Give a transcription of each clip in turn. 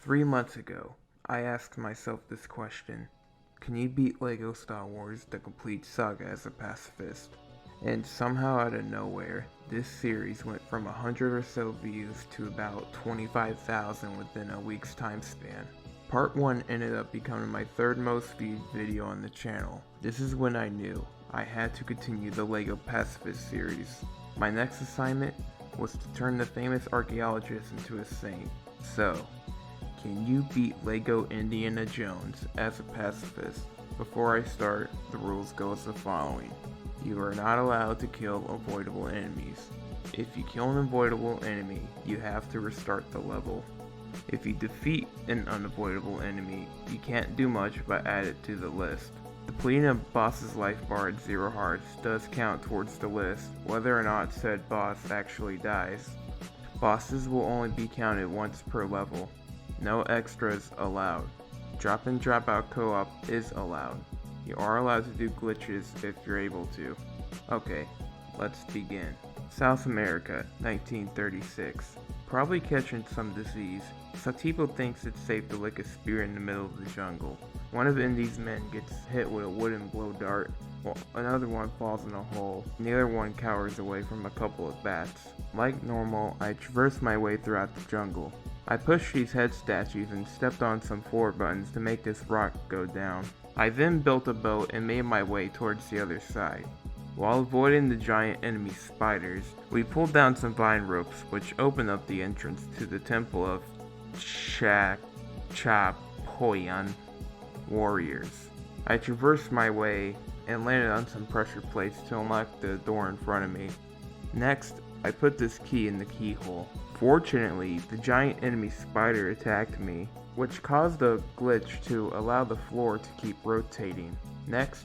3 months ago, I asked myself this question: can you beat LEGO Star Wars the complete saga as a pacifist? And somehow out of nowhere, this series went from 100 or so views to about 25,000 within a week's time span. Part 1 ended up becoming my third most viewed video on the channel. This is when I knew I had to continue the LEGO Pacifist series. My next assignment was to turn the famous archaeologist into a saint. So, can you beat LEGO Indiana Jones as a pacifist? Before I start, the rules go as the following. You are not allowed to kill avoidable enemies. If you kill an avoidable enemy, you have to restart the level. If you defeat an unavoidable enemy, you can't do much but add it to the list. Depleting a boss's life bar at 0 hearts does count towards the list, whether or not said boss actually dies. Bosses will only be counted once per level. No extras allowed. Drop in drop out co-op is allowed. You are allowed to do glitches if you're able to. Okay, let's begin. South America, 1936. Probably catching some disease, Satipo thinks it's safe to lick a spear in the middle of the jungle. One of Indy's men gets hit with a wooden blow dart, while another one falls in a hole, and the other one cowers away from a couple of bats. Like normal, I traverse my way throughout the jungle. I pushed these head statues and stepped on some floor buttons to make this rock go down. I then built a boat and made my way towards the other side. While avoiding the giant enemy spiders, we pulled down some vine ropes which opened up the entrance to the temple of Chapoyan warriors. I traversed my way and landed on some pressure plates to unlock the door in front of me. Next, I put this key in the keyhole. Fortunately, the giant enemy spider attacked me, which caused a glitch to allow the floor to keep rotating. Next,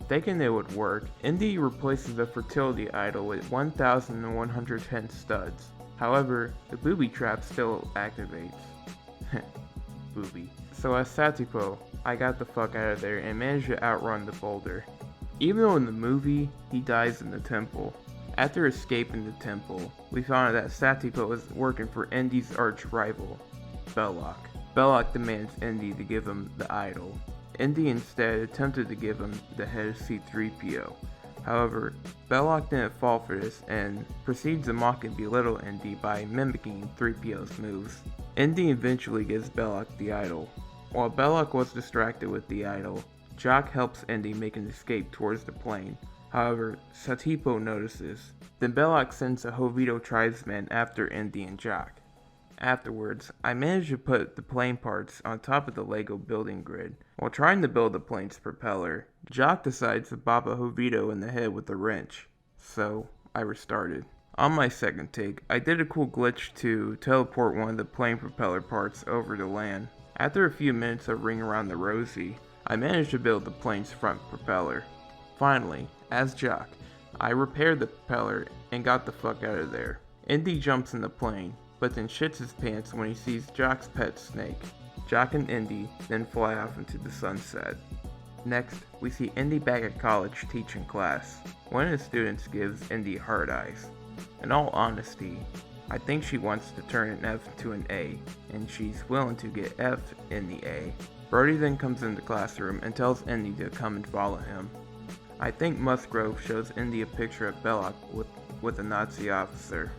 thinking it would work, Indy replaces the fertility idol with 1,110 studs. However, the booby trap still activates. Booby. So as Satipo, I got the fuck out of there and managed to outrun the boulder. Even though in the movie, he dies in the temple. After escaping the temple, we found out that Satipo was working for Indy's arch rival, Belloc. Belloc demands Indy to give him the idol. Indy instead attempted to give him the head of C-3PO. However, Belloc didn't fall for this and proceeds to mock and belittle Indy by mimicking 3PO's moves. Indy eventually gives Belloc the idol. While Belloc was distracted with the idol, Jock helps Indy make an escape towards the plane. However, Satipo notices. Then Belloc sends a Hovito tribesman after Indy and Jock. Afterwards, I managed to put the plane parts on top of the LEGO building grid. While trying to build the plane's propeller, Jock decides to bop a Hovito in the head with a wrench. So, I restarted. On my second take, I did a cool glitch to teleport one of the plane propeller parts over to land. After a few minutes of ring around the rosy, I managed to build the plane's front propeller. Finally, as Jock, I repaired the propeller and got the fuck out of there. Indy jumps in the plane, but then shits his pants when he sees Jock's pet snake. Jock and Indy then fly off into the sunset. Next, we see Indy back at college teaching class. One of the students gives Indy hard eyes. In all honesty, I think she wants to turn an F to an A, and she's willing to get F in the A. Brody then comes in the classroom and tells Indy to come and follow him. I think Musgrove shows Indy a picture of Belloc with a Nazi officer.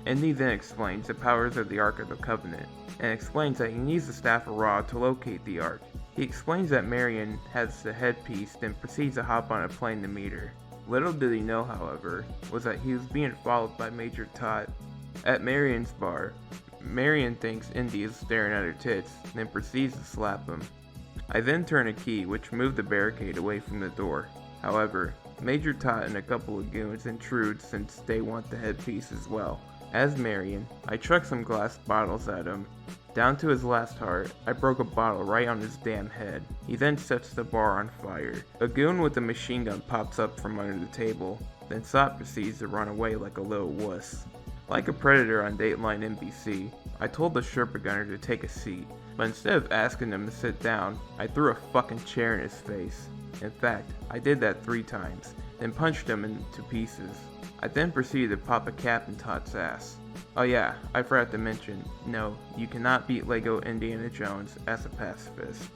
Indy then explains the powers of the Ark of the Covenant, and explains that he needs the Staff of Ra to locate the Ark. He explains that Marion has the headpiece, then proceeds to hop on a plane to meet her. Little did he know, however, was that he was being followed by Major Todd. At Marion's bar, Marion thinks Indy is staring at her tits, then proceeds to slap him. I then turn a key which moved the barricade away from the door. However, Major Todd and a couple of goons intrude since they want the headpiece as well. As Marion, I chuck some glass bottles at him. Down to his last heart, I broke a bottle right on his damn head. He then sets the bar on fire. A goon with a machine gun pops up from under the table, then Sot proceeds to run away like a little wuss. Like a predator on Dateline NBC, I told the Sherpa gunner to take a seat, but instead of asking him to sit down, I threw a fucking chair in his face. In fact, I did that 3 times, then punched him into pieces. I then proceeded to pop a cap in Todd's ass. Oh yeah, I forgot to mention, no, you cannot beat Lego Indiana Jones as a pacifist.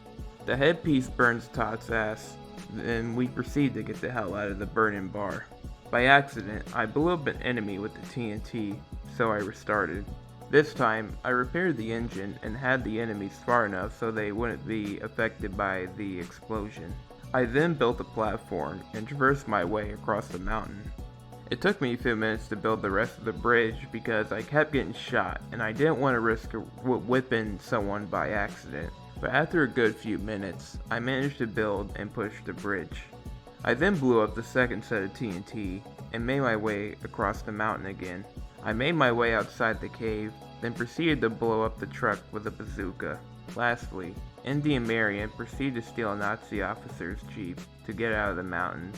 The headpiece burns Todd's ass, then we proceed to get the hell out of the burning bar. By accident, I blew up an enemy with the TNT, so I restarted. This time, I repaired the engine and had the enemies far enough so they wouldn't be affected by the explosion. I then built a platform and traversed my way across the mountain. It took me a few minutes to build the rest of the bridge because I kept getting shot and I didn't want to risk whipping someone by accident. But after a good few minutes, I managed to build and push the bridge. I then blew up the second set of TNT and made my way across the mountain again. I made my way outside the cave, then proceeded to blow up the truck with a bazooka. Lastly, Indy and Marion proceed to steal a Nazi officer's jeep to get out of the mountains.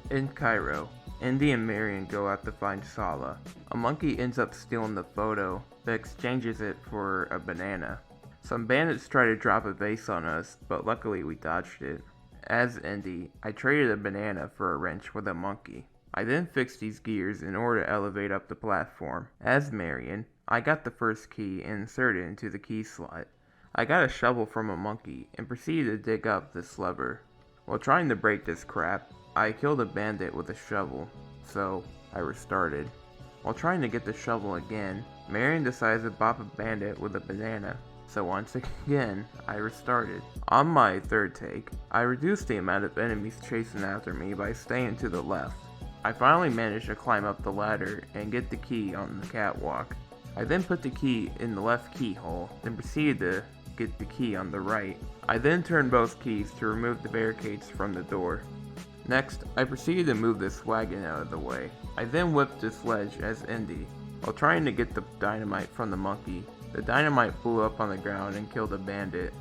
In Cairo, Indy and Marion go out to find Sala. A monkey ends up stealing the photo, but exchanges it for a banana. Some bandits try to drop a vase on us, but luckily we dodged it. As Indy, I traded a banana for a wrench with a monkey. I then fixed these gears in order to elevate up the platform. As Marion, I got the first key and inserted it into the key slot. I got a shovel from a monkey and proceeded to dig up this lever. While trying to break this crap, I killed a bandit with a shovel, so I restarted. While trying to get the shovel again, Marion decides to bop a bandit with a banana, so once again, I restarted. On my third take, I reduced the amount of enemies chasing after me by staying to the left. I finally managed to climb up the ladder and get the key on the catwalk. I then put the key in the left keyhole, then proceeded to get the key on the right. I then turned both keys to remove the barricades from the door. Next, I proceeded to move this wagon out of the way. I then whipped this ledge as Indy. While trying to get the dynamite from the monkey, the dynamite blew up on the ground and killed a bandit.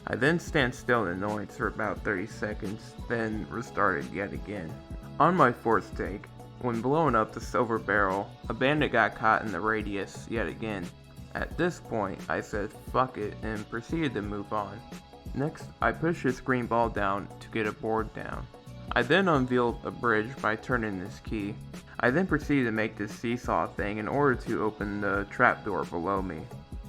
I then stand still in annoyance for about 30 seconds, then restarted yet again. On my fourth take, when blowing up the silver barrel, a bandit got caught in the radius yet again. At this point, I said fuck it and proceeded to move on. Next, I pushed this green ball down to get a board down. I then unveiled a bridge by turning this key. I then proceeded to make this seesaw thing in order to open the trapdoor below me.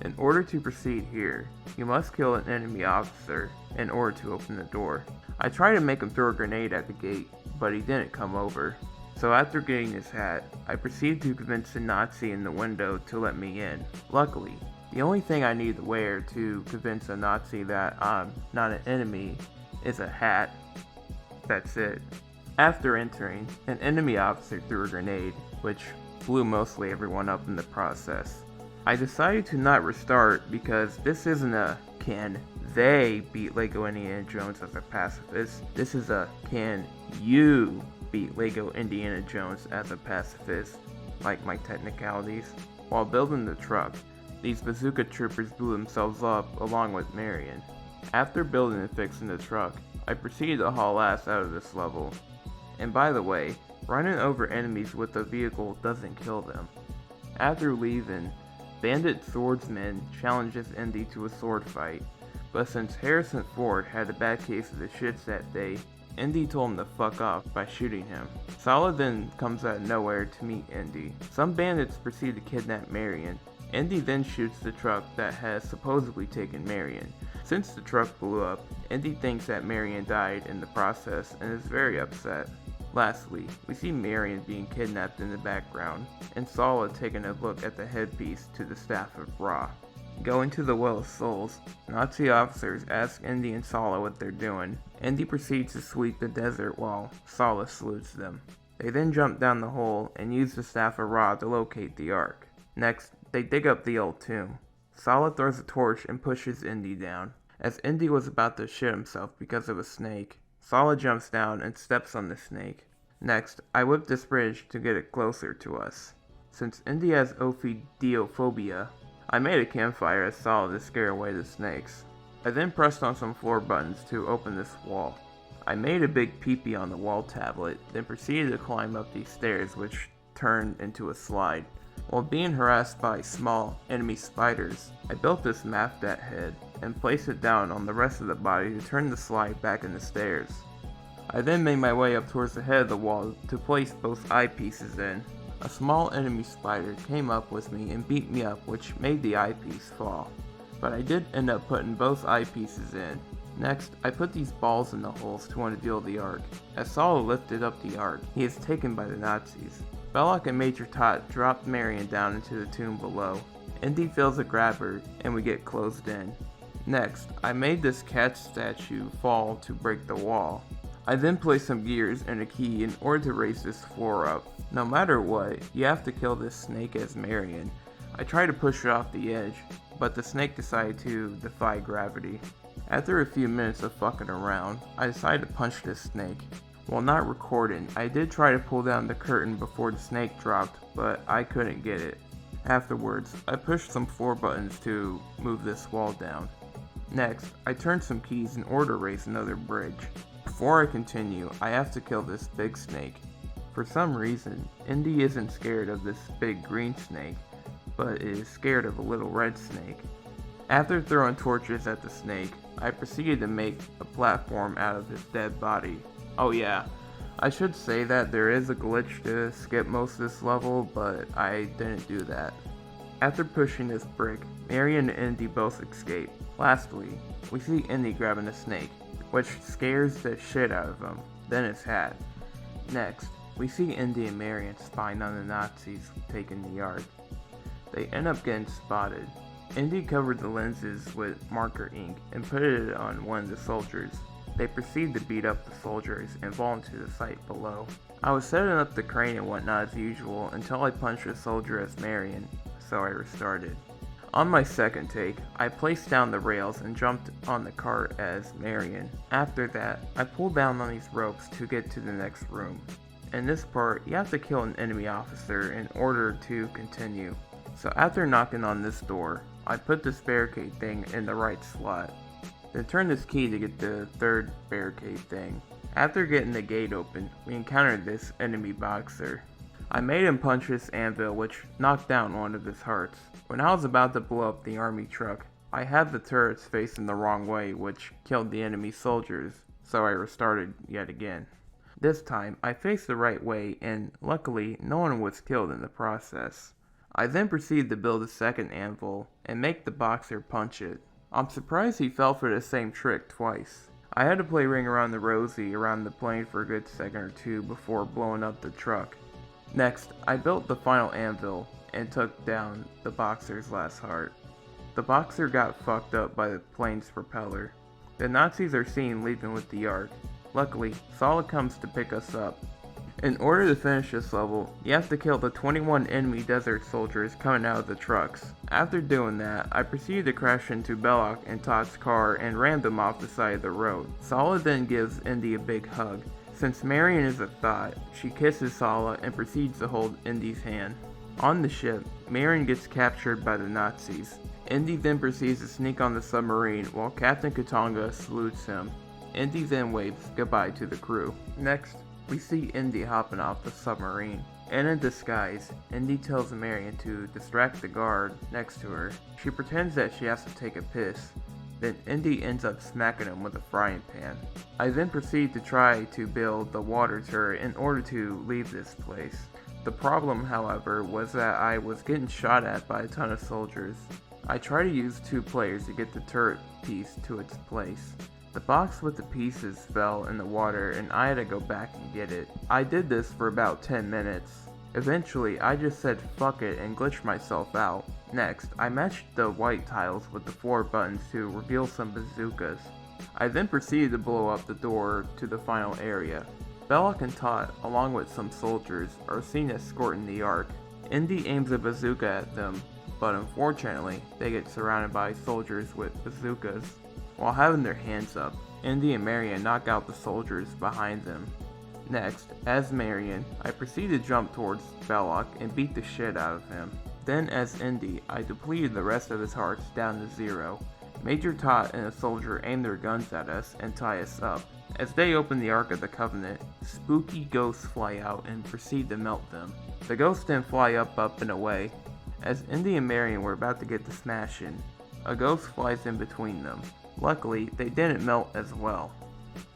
In order to proceed here, you must kill an enemy officer in order to open the door. I tried to make him throw a grenade at the gate, but he didn't come over. So after getting his hat, I proceeded to convince the Nazi in the window to let me in. Luckily, the only thing I need to wear to convince a Nazi that I'm not an enemy is a hat. That's it. After entering, an enemy officer threw a grenade, which blew mostly everyone up in the process. I decided to not restart because this isn't a can they beat Lego Indiana Jones as a pacifist. This is a can you beat Lego Indiana Jones as a pacifist, like my technicalities. While building the truck, these bazooka troopers blew themselves up along with Marion. After building and fixing the truck, I proceeded to haul ass out of this level. And by the way, running over enemies with a vehicle doesn't kill them. After leaving, Bandit Swordsman challenges Indy to a sword fight, but since Harrison Ford had a bad case of the shits that day, Indy told him to fuck off by shooting him. Sala then comes out of nowhere to meet Indy. Some bandits proceed to kidnap Marion. Indy then shoots the truck that has supposedly taken Marion. Since the truck blew up, Indy thinks that Marion died in the process and is very upset. Lastly, we see Marion being kidnapped in the background, and Sala taking a look at the headpiece to the Staff of Ra. Going to the Well of Souls, Nazi officers ask Indy and Sala what they're doing. Indy proceeds to sweep the desert while Sala salutes them. They then jump down the hole and use the Staff of Ra to locate the Ark. Next, they dig up the old tomb. Sala throws a torch and pushes Indy down. As Indy was about to shit himself because of a snake, Sala jumps down and steps on the snake. Next, I whip this bridge to get it closer to us. Since Indy has ophidiophobia, I made a campfire as Sala to scare away the snakes. I then pressed on some floor buttons to open this wall. I made a big pee-pee on the wall tablet, then proceeded to climb up these stairs which turned into a slide. While being harassed by small enemy spiders, I built this Mafdat head and placed it down on the rest of the body to turn the slide back into stairs. I then made my way up towards the head of the wall to place both eyepieces in. A small enemy spider came up with me and beat me up, which made the eyepiece fall. But I did end up putting both eyepieces in. Next, I put these balls in the holes to unveil the Ark. As Sala lifted up the Ark, he is taken by the Nazis. Belloc and Major Tot dropped Marion down into the tomb below. Indy fails a grabber, and we get closed in. Next, I made this cat statue fall to break the wall. I then placed some gears and a key in order to raise this floor up. No matter what, you have to kill this snake as Marion. I tried to push it off the edge, but the snake decided to defy gravity. After a few minutes of fucking around, I decided to punch this snake. While not recording, I did try to pull down the curtain before the snake dropped, but I couldn't get it. Afterwards, I pushed some floor buttons to move this wall down. Next, I turned some keys in order to raise another bridge. Before I continue, I have to kill this big snake. For some reason, Indy isn't scared of this big green snake, but is scared of a little red snake. After throwing torches at the snake, I proceeded to make a platform out of his dead body. Oh yeah, I should say that there is a glitch to skip most of this level, but I didn't do that. After pushing this brick, Marion and Indy both escape. Lastly, we see Indy grabbing a snake, which scares the shit out of him, then his hat. Next, we see Indy and Marion spying on the Nazis taking the Ark. They end up getting spotted. Indy covered the lenses with marker ink and put it on one of the soldiers. They proceed to beat up the soldiers and fall into the site below. I was setting up the crane and whatnot as usual until I punched a soldier as Marion, so I restarted. On my second take, I placed down the rails and jumped on the cart as Marion. After that, I pulled down on these ropes to get to the next room. In this part, you have to kill an enemy officer in order to continue. So after knocking on this door, I put this barricade thing in the right slot. Then turn this key to get the third barricade thing. After getting the gate open, we encountered this enemy boxer. I made him punch his anvil, which knocked down one of his hearts. When I was about to blow up the army truck, I had the turrets facing the wrong way, which killed the enemy soldiers, so I restarted yet again. This time, I faced the right way, and luckily, no one was killed in the process. I then proceeded to build a second anvil, and make the boxer punch it. I'm surprised he fell for the same trick twice. I had to play Ring Around the Rosie around the plane for a good second or two before blowing up the truck. Next, I built the final anvil, and took down the boxer's last heart. The boxer got fucked up by the plane's propeller. The Nazis are seen leaving with the Ark. Luckily, Sala comes to pick us up. In order to finish this level, you have to kill the 21 enemy desert soldiers coming out of the trucks. After doing that, I proceeded to crash into Belloc and Todd's car and ram them off the side of the road. Sala then gives Indy a big hug. Since Marion is a thought, she kisses Sala and proceeds to hold Indy's hand. On the ship, Marion gets captured by the Nazis. Indy then proceeds to sneak on the submarine while Captain Katanga salutes him. Indy then waves goodbye to the crew. Next, we see Indy hopping off the submarine. In a disguise, Indy tells Marion to distract the guard next to her. She pretends that she has to take a piss. Then Indy ends up smacking him with a frying pan. I then proceed to try to build the water turret in order to leave this place. The problem, however, was that I was getting shot at by a ton of soldiers. I tried to use 2 players to get the turret piece to its place. The box with the pieces fell in the water and I had to go back and get it. I did this for about 10 minutes. Eventually, I just said fuck it and glitched myself out. Next, I matched the white tiles with the 4 buttons to reveal some bazookas. I then proceeded to blow up the door to the final area. Belloc and Tot, along with some soldiers, are seen escorting the Ark. Indy aims a bazooka at them, but unfortunately, they get surrounded by soldiers with bazookas. While having their hands up, Indy and Marion knock out the soldiers behind them. Next, as Marion, I proceed to jump towards Belloc and beat the shit out of him. Then as Indy, I depleted the rest of his hearts down to 0. Major Tot and a soldier aim their guns at us and tie us up. As they open the Ark of the Covenant, spooky ghosts fly out and proceed to melt them. The ghosts then fly up and away. As Indy and Marion were about to get the smash in, a ghost flies in between them. Luckily, they didn't melt as well.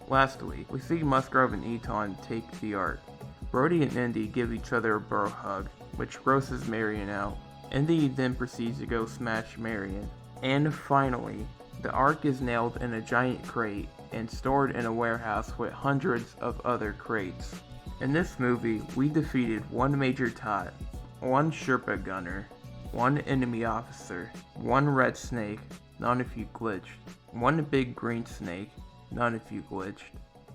Lastly, we see Musgrove and Eton take the Ark. Brody and Indy give each other a bro hug, which grosses Marion out. Indy then proceeds to go smash Marion. And finally, the Ark is nailed in a giant crate and stored in a warehouse with hundreds of other crates. In this movie, we defeated one Major Tot, one Sherpa Gunner, one enemy officer, one red snake, none if you glitched, one big green snake, none if you glitched,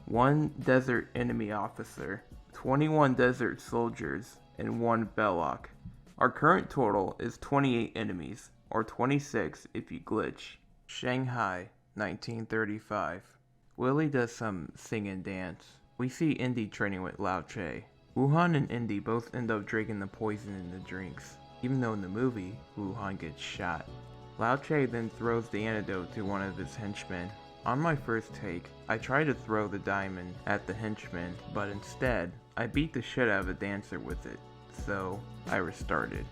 one desert enemy officer, 21 desert soldiers, and one Belloc. Our current total is 28 enemies, or 26 if you glitch. Shanghai, 1935. Willie does some sing and dance. We see Indy training with Lao Che. Wuhan and Indy both end up drinking the poison in the drinks, even though in the movie, Wuhan gets shot. Lao Che then throws the antidote to one of his henchmen. On my first take, I tried to throw the diamond at the henchman, but instead, I beat the shit out of a dancer with it, so I restarted.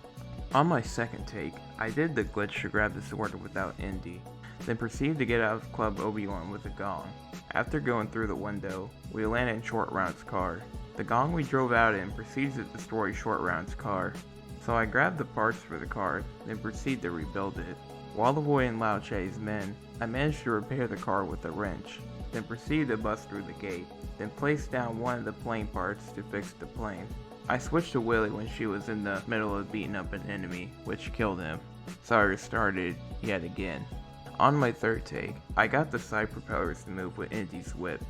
On my second take, I did the glitch to grab the sword without Indy, then proceeded to get out of Club Obi-Wan with a gong. After going through the window, we land in Short Round's car. The gong we drove out in proceeds to destroy Short Round's car, so I grabbed the parts for the car, then proceed to rebuild it. While avoiding Lao Che's men, I managed to repair the car with a wrench, then proceeded to bust through the gate, then placed down one of the plane parts to fix the plane. I switched to Willie when she was in the middle of beating up an enemy, which killed him, so I restarted yet again. On my third take, I got the side propellers to move with Indy's whip.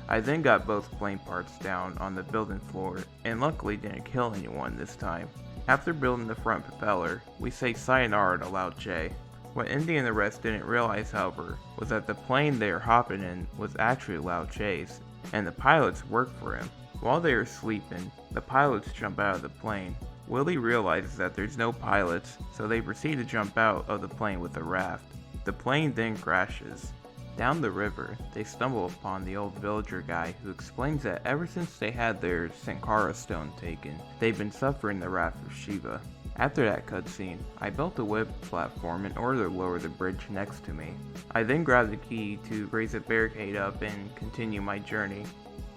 I then got both plane parts down on the building floor, and luckily didn't kill anyone this time. After building the front propeller, we say sayonara to Lao Che. What Indy and the rest didn't realize, however, was that the plane they were hopping in was actually Lao Che's, and the pilots worked for him. While they are sleeping, the pilots jump out of the plane. Willie realizes that there's no pilots, so they proceed to jump out of the plane with a raft. The plane then crashes. Down the river, they stumble upon the old villager guy who explains that ever since they had their Sankara stone taken, they've been suffering the wrath of Shiva. After that cutscene, I built a whip platform in order to lower the bridge next to me. I then grabbed the key to raise a barricade up and continue my journey.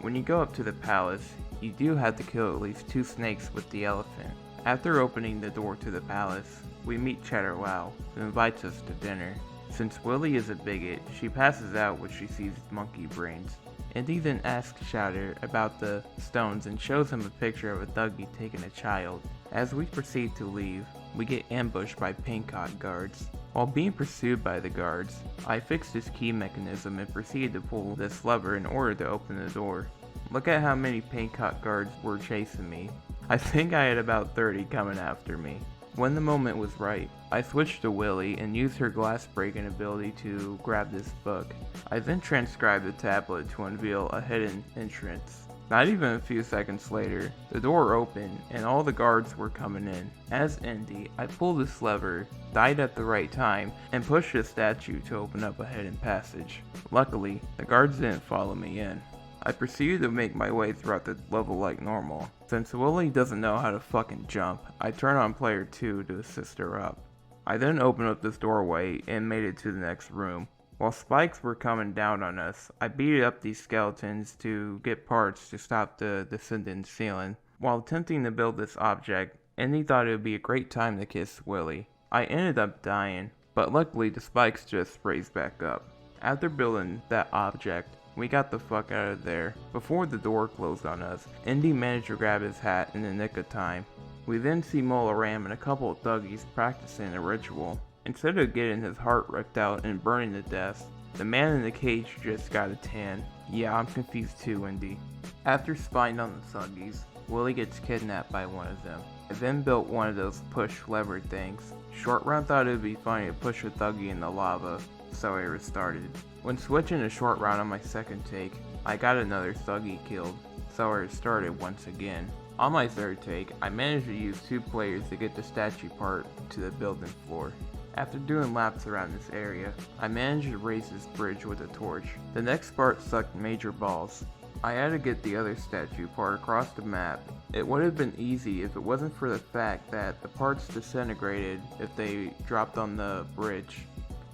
When you go up to the palace, you do have to kill at least 2 snakes with the elephant. After opening the door to the palace, we meet Cheddar Lao, who invites us to dinner. Since Willie is a bigot, she passes out when she sees monkey brains. Indy then asks Chowder about the stones and shows him a picture of a Dougie taking a child. As we proceed to leave, we get ambushed by Paincock guards. While being pursued by the guards, I fixed this key mechanism and proceeded to pull this lever in order to open the door. Look at how many Paincock guards were chasing me. I think I had about 30 coming after me. When the moment was right, I switched to Willie and used her glass breaking ability to grab this book. I then transcribed the tablet to unveil a hidden entrance. Not even a few seconds later, the door opened and all the guards were coming in. As Indy, I pulled this lever, died at the right time, and pushed the statue to open up a hidden passage. Luckily, the guards didn't follow me in. I proceeded to make my way throughout the level like normal. Since Willie doesn't know how to fucking jump, I turn on player 2 to assist her up. I then opened up this doorway and made it to the next room. While spikes were coming down on us, I beat up these skeletons to get parts to stop the descending ceiling. While attempting to build this object, Indy thought it would be a great time to kiss Willie. I ended up dying, but luckily the spikes just raised back up. After building that object, we got the fuck out of there. Before the door closed on us, Indy managed to grab his hat in the nick of time. We then see Mola Ram and a couple of thuggies practicing a ritual. Instead of getting his heart ripped out and burning to death, the man in the cage just got a tan. Yeah, I'm confused too, Indy. After spying on the thuggies, Willie gets kidnapped by one of them. I then built one of those push lever things. Short Round thought it would be funny to push a thuggie in the lava, so I restarted. When switching to Short Round on my second take, I got another thuggie killed, so I restarted once again. On my third take, I managed to use 2 players to get the statue part to the building floor. After doing laps around this area, I managed to raise this bridge with a torch. The next part sucked major balls. I had to get the other statue part across the map. It would have been easy if it wasn't for the fact that the parts disintegrated if they dropped on the bridge.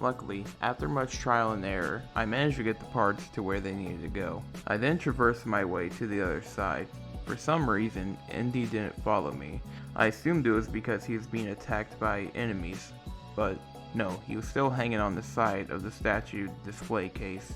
Luckily, after much trial and error, I managed to get the parts to where they needed to go. I then traversed my way to the other side. For some reason, Indy didn't follow me. I assumed it was because he was being attacked by enemies, but no, he was still hanging on the side of the statue display case.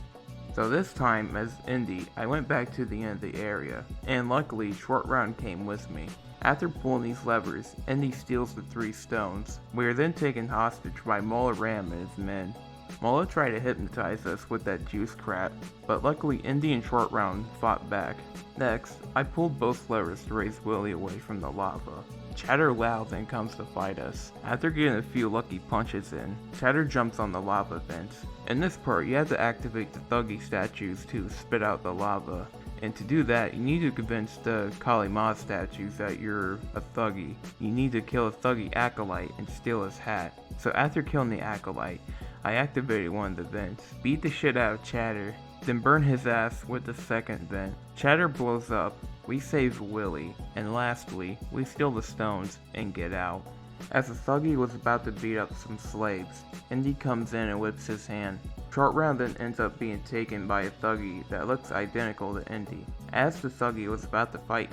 So this time, as Indy, I went back to the end of the area, and luckily Short Round came with me. After pulling these levers, Indy steals the 3 stones. We are then taken hostage by Mola Ram and his men. Mola tried to hypnotize us with that juice crap, but luckily Indy and Short Round fought back. Next, I pulled both levers to raise Willie away from the lava. Chatter Lao then comes to fight us. After getting a few lucky punches in, Chatter jumps on the lava vents. In this part, you have to activate the Thuggy statues to spit out the lava. And to do that, you need to convince the Kali Ma statues that you're a Thuggy. You need to kill a Thuggy acolyte and steal his hat. So after killing the acolyte, I activated one of the vents, beat the shit out of Chatter, then burn his ass with the second vent. Chatter blows up, we save Willie, and lastly, we steal the stones and get out. As the Thuggy was about to beat up some slaves, Indy comes in and whips his hand. Short Round then ends up being taken by a Thuggy that looks identical to Indy. As the Thuggy was about to fight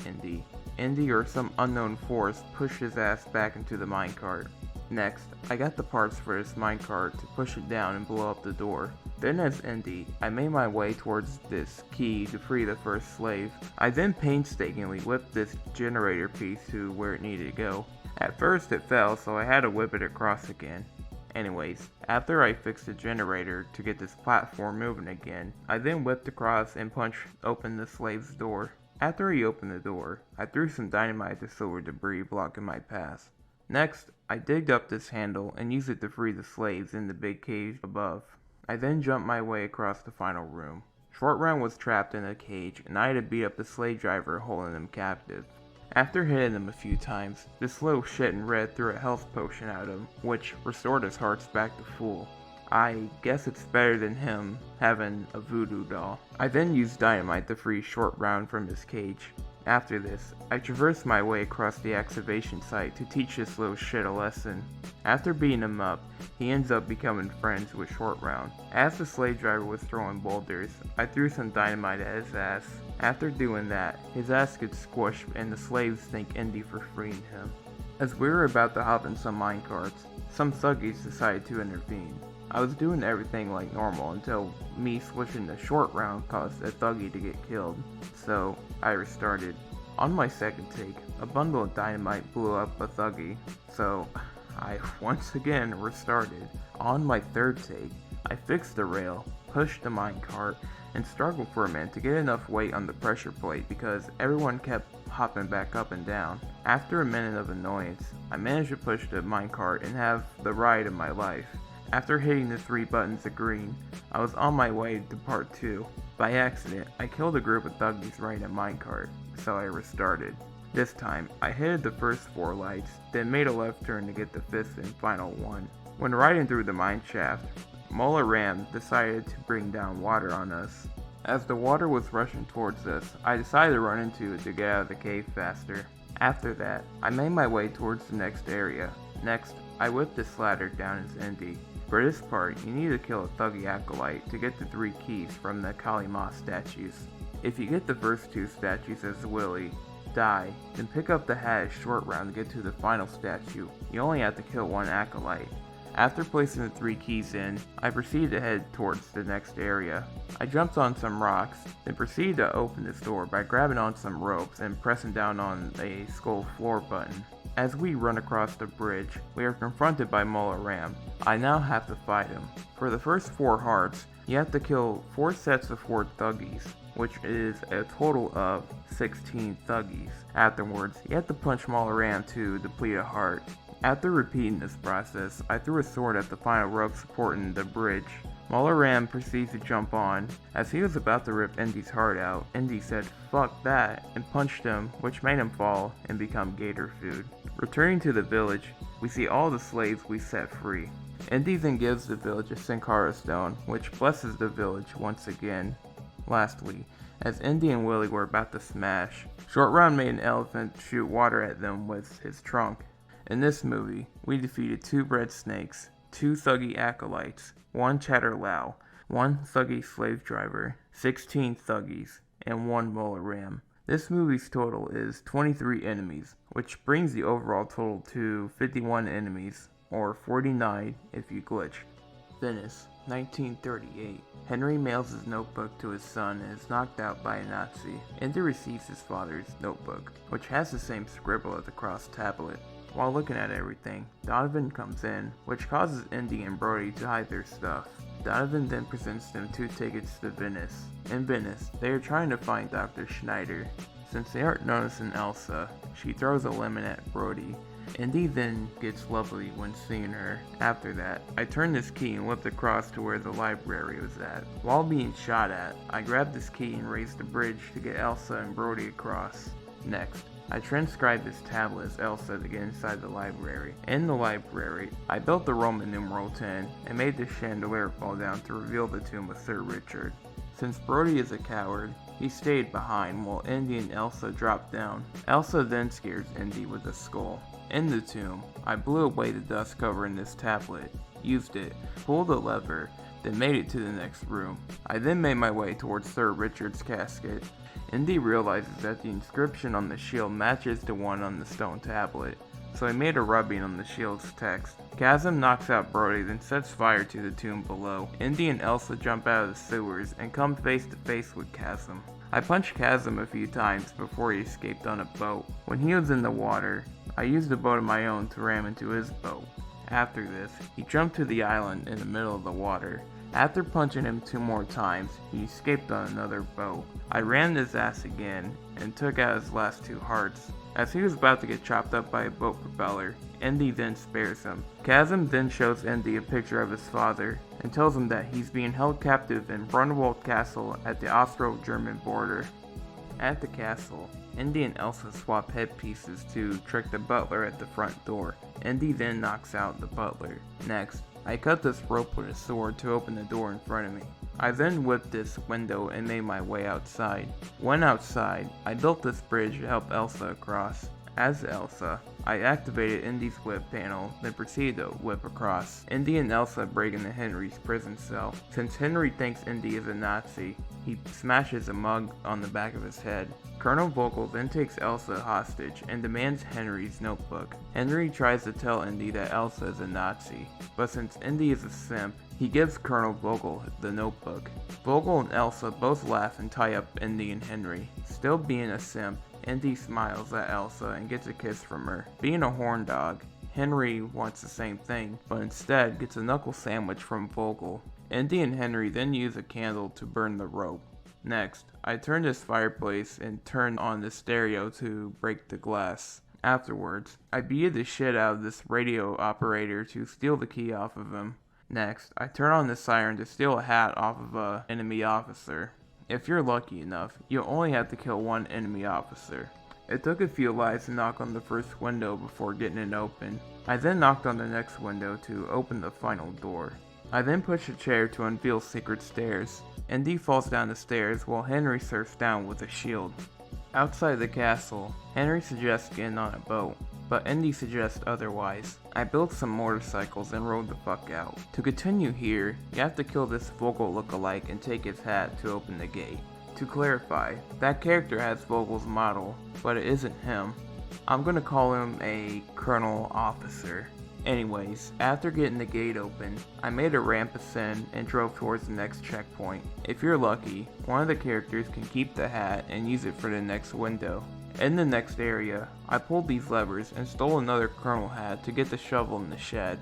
Indy or some unknown force pushed his ass back into the minecart. Next, I got the parts for this minecart to push it down and blow up the door. Then as Indy, I made my way towards this key to free the first slave. I then painstakingly whipped this generator piece to where it needed to go. At first it fell, so I had to whip it across again. Anyways, after I fixed the generator to get this platform moving again, I then whipped across and punched open the slave's door. After he opened the door, I threw some dynamite to silver debris blocking my path. Next, I digged up this handle and used it to free the slaves in the big cage above. I then jumped my way across the final room. Short Round was trapped in a cage and I had to beat up the slave driver holding him captive. After hitting him a few times, this little shit in red threw a health potion at him, which restored his hearts back to full. I guess it's better than him having a voodoo doll. I then used dynamite to free Short Round from his cage. After this, I traversed my way across the excavation site to teach this little shit a lesson. After beating him up, he ends up becoming friends with Short Round. As the slave driver was throwing boulders, I threw some dynamite at his ass. After doing that, his ass gets squished and the slaves thank Indy for freeing him. As we were about to hop in some minecarts, some thuggies decided to intervene. I was doing everything like normal until me switching to Short Round caused a thuggy to get killed, so I restarted. On my second take, a bundle of dynamite blew up a thuggy, so I once again restarted. On my third take, I fixed the rail, pushed the minecart, and struggled for a minute to get enough weight on the pressure plate because everyone kept hopping back up and down. After a minute of annoyance, I managed to push the minecart and have the ride of my life. After hitting the 3 buttons of green, I was on my way to part 2. By accident, I killed a group of thuggies riding a minecart, so I restarted. This time, I hit the first 4 lights, then made a left turn to get the 5th and final one. When riding through the mine shaft, Mola Ram decided to bring down water on us. As the water was rushing towards us, I decided to run into it to get out of the cave faster. After that, I made my way towards the next area. Next, I whipped this ladder down as Indy. For this part, you need to kill a Thuggy acolyte to get the 3 keys from the Kali Ma statues. If you get the first 2 statues as Willie, die, then pick up the hat as Short Round to get to the final statue. You only have to kill 1 acolyte. After placing the 3 keys in, I proceeded to head towards the next area. I jumped on some rocks, then proceeded to open this door by grabbing on some ropes and pressing down on a skull floor button. As we run across the bridge, we are confronted by Mola Ram. I now have to fight him. For the first 4 hearts, you have to kill 4 sets of 4 thuggies, which is a total of 16 thuggies. Afterwards, you have to punch Mola Ram to deplete a heart. After repeating this process, I threw a sword at the final rope supporting the bridge. Mola Ram proceeds to jump on. As he was about to rip Indy's heart out, Indy said "fuck that" and punched him, which made him fall and become gator food. Returning to the village, we see all the slaves we set free. Indy then gives the village a Sankara stone, which blesses the village once again. Lastly, as Indy and Willie were about to smash, Short Round made an elephant shoot water at them with his trunk. In this movie, we defeated 2 red snakes, 2 thuggy acolytes, 1 Chatterlow, 1 Thuggy slave driver, 16 Thuggies, and 1 Molar Ram. This movie's total is 23 enemies, which brings the overall total to 51 enemies, or 49 if you glitch. Venice, 1938. Henry mails his notebook to his son and is knocked out by a Nazi. Indy receives his father's notebook, which has the same scribble as the cross tablet. While looking at everything, Donovan comes in, which causes Indy and Brody to hide their stuff. Donovan then presents them 2 tickets to Venice. In Venice, they are trying to find Dr. Schneider. Since they aren't noticing Elsa, she throws a lemon at Brody. Indy then gets lovely when seeing her. After that, I turned this key and whipped across to where the library was at. While being shot at, I grabbed this key and raised the bridge to get Elsa and Brody across. Next, I transcribed this tablet as Elsa to get inside the library. In the library, I built the Roman numeral 10 and made the chandelier fall down to reveal the tomb of Sir Richard. Since Brody is a coward, he stayed behind while Indy and Elsa dropped down. Elsa then scares Indy with a skull. In the tomb, I blew away the dust covering this tablet, used it, pulled a lever, then made it to the next room. I then made my way towards Sir Richard's casket. Indy realizes that the inscription on the shield matches the one on the stone tablet, so I made a rubbing on the shield's text. Chasm knocks out Brody, then sets fire to the tomb below. Indy and Elsa jump out of the sewers and come face to face with Chasm. I punched Chasm a few times before he escaped on a boat. When he was in the water, I used a boat of my own to ram into his boat. After this, he jumped to the island in the middle of the water. After punching him 2 more times, he escaped on another boat. I rammed his ass again and took out his last 2 hearts. As he was about to get chopped up by a boat propeller, Indy then spares him. Chasm then shows Indy a picture of his father and tells him that he's being held captive in Brunwald Castle at the Austro-German border. At the castle, Indy and Elsa swap headpieces to trick the butler at the front door. Indy then knocks out the butler. Next, I cut this rope with a sword to open the door in front of me. I then whipped this window and made my way outside. When outside, I built this bridge to help Elsa across. As Elsa, I activated Indy's whip panel, then proceeded to whip across. Indy and Elsa break into Henry's prison cell. Since Henry thinks Indy is a Nazi, he smashes a mug on the back of his head. Colonel Vogel then takes Elsa hostage and demands Henry's notebook. Henry tries to tell Indy that Elsa is a Nazi, but since Indy is a simp, he gives Colonel Vogel the notebook. Vogel and Elsa both laugh and tie up Indy and Henry. Still being a simp, Indy smiles at Elsa and gets a kiss from her. Being a horn dog, Henry wants the same thing, but instead gets a knuckle sandwich from Vogel. Indy and Henry then use a candle to burn the rope. Next, I turn this fireplace and turn on the stereo to break the glass. Afterwards, I beat the shit out of this radio operator to steal the key off of him. Next, I turn on the siren to steal a hat off of an enemy officer. If you're lucky enough, you'll only have to kill 1 enemy officer. It took a few lives to knock on the first window before getting it open. I then knocked on the next window to open the final door. I then push a chair to unveil secret stairs. Indy falls down the stairs while Henry surfs down with a shield. Outside the castle, Henry suggests getting on a boat, but Indy suggests otherwise. I built some motorcycles and rode the fuck out. To continue here, you have to kill this Vogel look-alike and take his hat to open the gate. To clarify, that character has Vogel's model, but it isn't him. I'm gonna call him a Colonel Officer. Anyways, after getting the gate open, I made a ramp ascend and drove towards the next checkpoint. If you're lucky, one of the characters can keep the hat and use it for the next window. In the next area, I pulled these levers and stole another Colonel hat to get the shovel in the shed.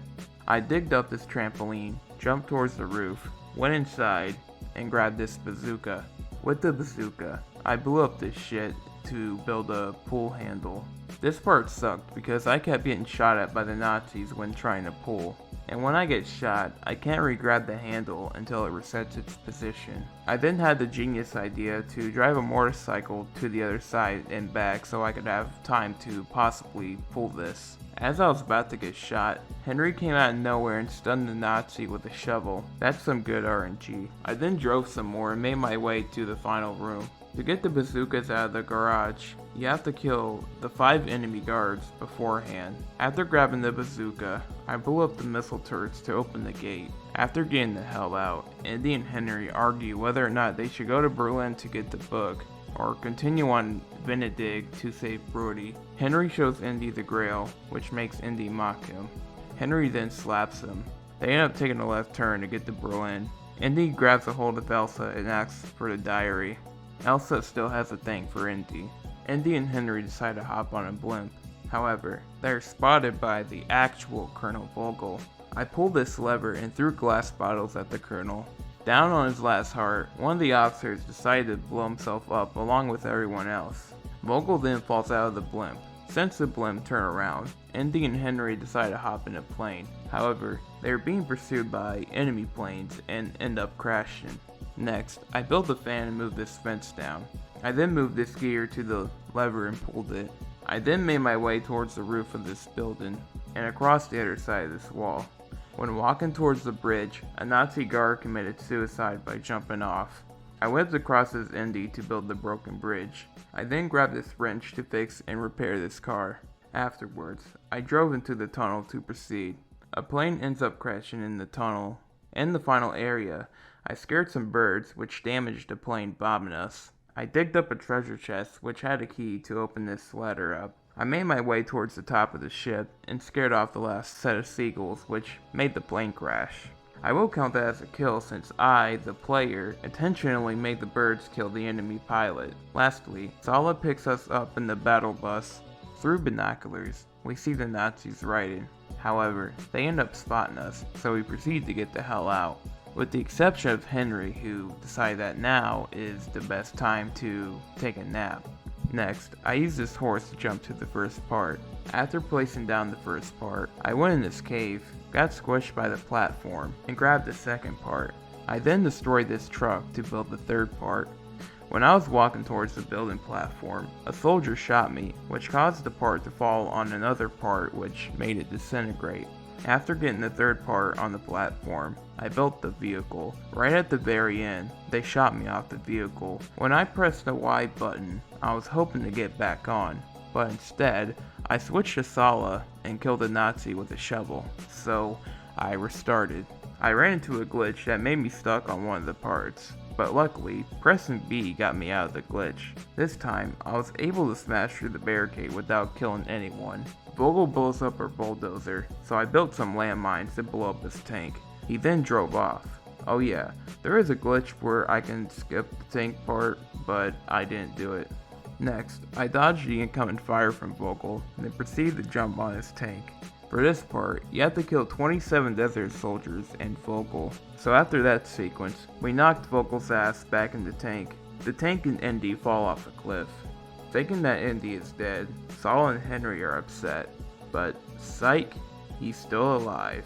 I digged up this trampoline, jumped towards the roof, went inside, and grabbed this bazooka. With the bazooka, I blew up this shit to build a pull handle. This part sucked because I kept getting shot at by the Nazis when trying to pull, and when I get shot, I can't re-grab the handle until it resets its position. I then had the genius idea to drive a motorcycle to the other side and back so I could have time to possibly pull this. As I was about to get shot, Henry came out of nowhere and stunned the Nazi with a shovel. That's some good RNG. I then drove some more and made my way to the final room. To get the bazookas out of the garage, you have to kill the 5 enemy guards beforehand. After grabbing the bazooka, I blew up the missile turrets to open the gate. After getting the hell out, Indy and Henry argue whether or not they should go to Berlin to get the book, or continue on Venedig to save Brody. Henry shows Indy the Grail, which makes Indy mock him. Henry then slaps him. They end up taking a left turn to get to Berlin. Indy grabs a hold of Elsa and asks for the diary. Elsa still has a thing for Indy. Indy and Henry decide to hop on a blimp. However, they are spotted by the actual Colonel Vogel. I pulled this lever and threw glass bottles at the Colonel. Down on his last heart, one of the officers decided to blow himself up along with everyone else. Vogel then falls out of the blimp. Since the blimp turned around, Indy and Henry decide to hop in a plane. However, they are being pursued by enemy planes and end up crashing. Next, I built a fan and moved this fence down. I then moved this gear to the lever and pulled it. I then made my way towards the roof of this building and across the other side of this wall. When walking towards the bridge, a Nazi guard committed suicide by jumping off. I whipped across his Indy to build the broken bridge. I then grabbed this wrench to fix and repair this car. Afterwards, I drove into the tunnel to proceed. A plane ends up crashing in the tunnel. In the final area, I scared some birds which damaged the plane bombing us. I digged up a treasure chest which had a key to open this ladder up. I made my way towards the top of the ship and scared off the last set of seagulls which made the plane crash. I will count that as a kill since I, the player, intentionally made the birds kill the enemy pilot. Lastly, Sala picks us up in the battle bus. Through binoculars, we see the Nazis riding. However, they end up spotting us, so we proceed to get the hell out. With the exception of Henry, who decided that now is the best time to take a nap. Next, I used this horse to jump to the first part. After placing down the first part, I went in this cave, got squished by the platform, and grabbed the second part. I then destroyed this truck to build the third part. When I was walking towards the building platform, a soldier shot me, which caused the part to fall on another part which made it disintegrate. After getting the third part on the platform, I built the vehicle. Right at the very end, they shot me off the vehicle. When I pressed the Y button, I was hoping to get back on, but instead, I switched to Sala and killed a Nazi with a shovel, so I restarted. I ran into a glitch that made me stuck on one of the parts, but luckily, pressing B got me out of the glitch. This time, I was able to smash through the barricade without killing anyone. Vogel blows up her bulldozer, so I built some landmines to blow up his tank. He then drove off. Oh yeah, there is a glitch where I can skip the tank part, but I didn't do it. Next, I dodged the incoming fire from Vogel, and then proceeded to jump on his tank. For this part, you have to kill 27 desert soldiers and Vogel. So after that sequence, we knocked Vogel's ass back in the tank. The tank and Indy fall off a cliff. Thinking that Indy is dead, Saul and Henry are upset, but psych, he's still alive.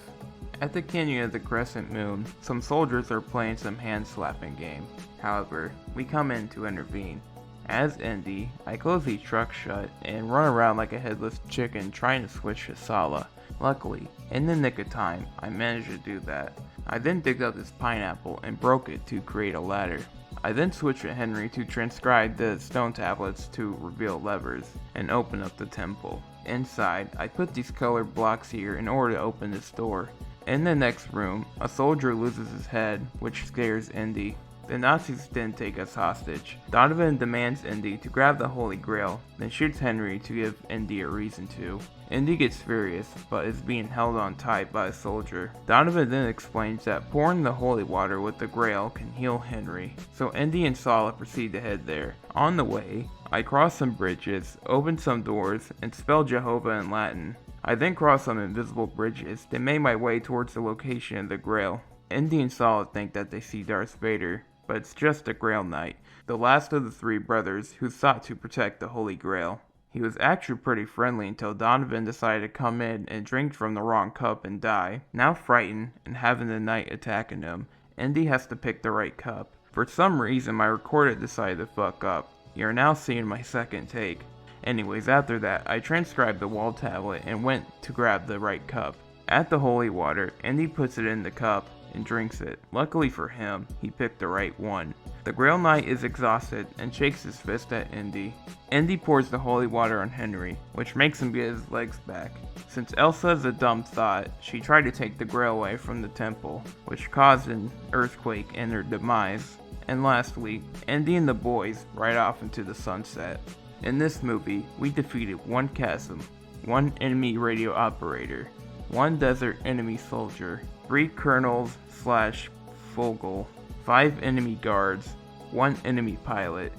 At the canyon of the Crescent Moon, some soldiers are playing some hand-slapping game. However, we come in to intervene. As Indy, I close the truck shut and run around like a headless chicken trying to switch to Sala. Luckily, in the nick of time, I managed to do that. I then digged up this pineapple and broke it to create a ladder. I then switched to Henry to transcribe the stone tablets to reveal levers and open up the temple. Inside, I put these colored blocks here in order to open this door. In the next room, a soldier loses his head, which scares Indy. The Nazis then take us hostage. Donovan demands Indy to grab the Holy Grail, then shoots Henry to give Indy a reason to. Indy gets furious, but is being held on tight by a soldier. Donovan then explains that pouring the holy water with the Grail can heal Henry, so Indy and Sala proceed to head there. On the way, I cross some bridges, open some doors, and spell Jehovah in Latin. I then cross some invisible bridges, then made my way towards the location of the Grail. Indy and Sala think that they see Darth Vader, but it's just a Grail Knight, the last of the three brothers who sought to protect the Holy Grail. He was actually pretty friendly until Donovan decided to come in and drink from the wrong cup and die. Now frightened and having the knight attacking him, Indy has to pick the right cup. For some reason my recorder decided to fuck up. You are now seeing my second take. Anyways, after that, I transcribed the wall tablet and went to grab the right cup. At the holy water, Indy puts it in the cup, and drinks it. Luckily for him, he picked the right one. The Grail Knight is exhausted and shakes his fist at Indy. Indy pours the holy water on Henry, which makes him get his legs back. Since Elsa is a dumb thought, she tried to take the Grail away from the temple, which caused an earthquake and their demise. And lastly, Indy and the boys ride off into the sunset. In this movie, we defeated one chasm, one enemy radio operator, one desert enemy soldier, 3 colonels / Fogel, 5 enemy guards, 1 enemy pilot,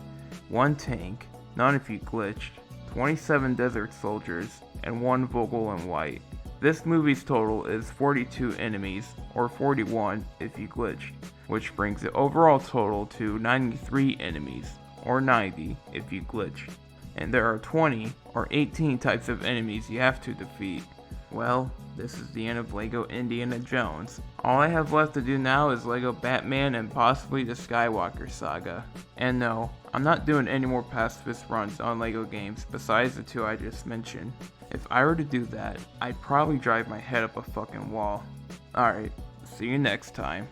1 tank, none if you glitched, 27 desert soldiers, and 1 Vogel in white. This movie's total is 42 enemies, or 41 if you glitched, which brings the overall total to 93 enemies, or 90 if you glitched. And there are 20 or 18 types of enemies you have to defeat. Well, this is the end of LEGO Indiana Jones. All I have left to do now is LEGO Batman and possibly the Skywalker Saga. And no, I'm not doing any more Pacifist runs on LEGO games besides the 2 I just mentioned. If I were to do that, I'd probably drive my head up a fucking wall. Alright, see you next time.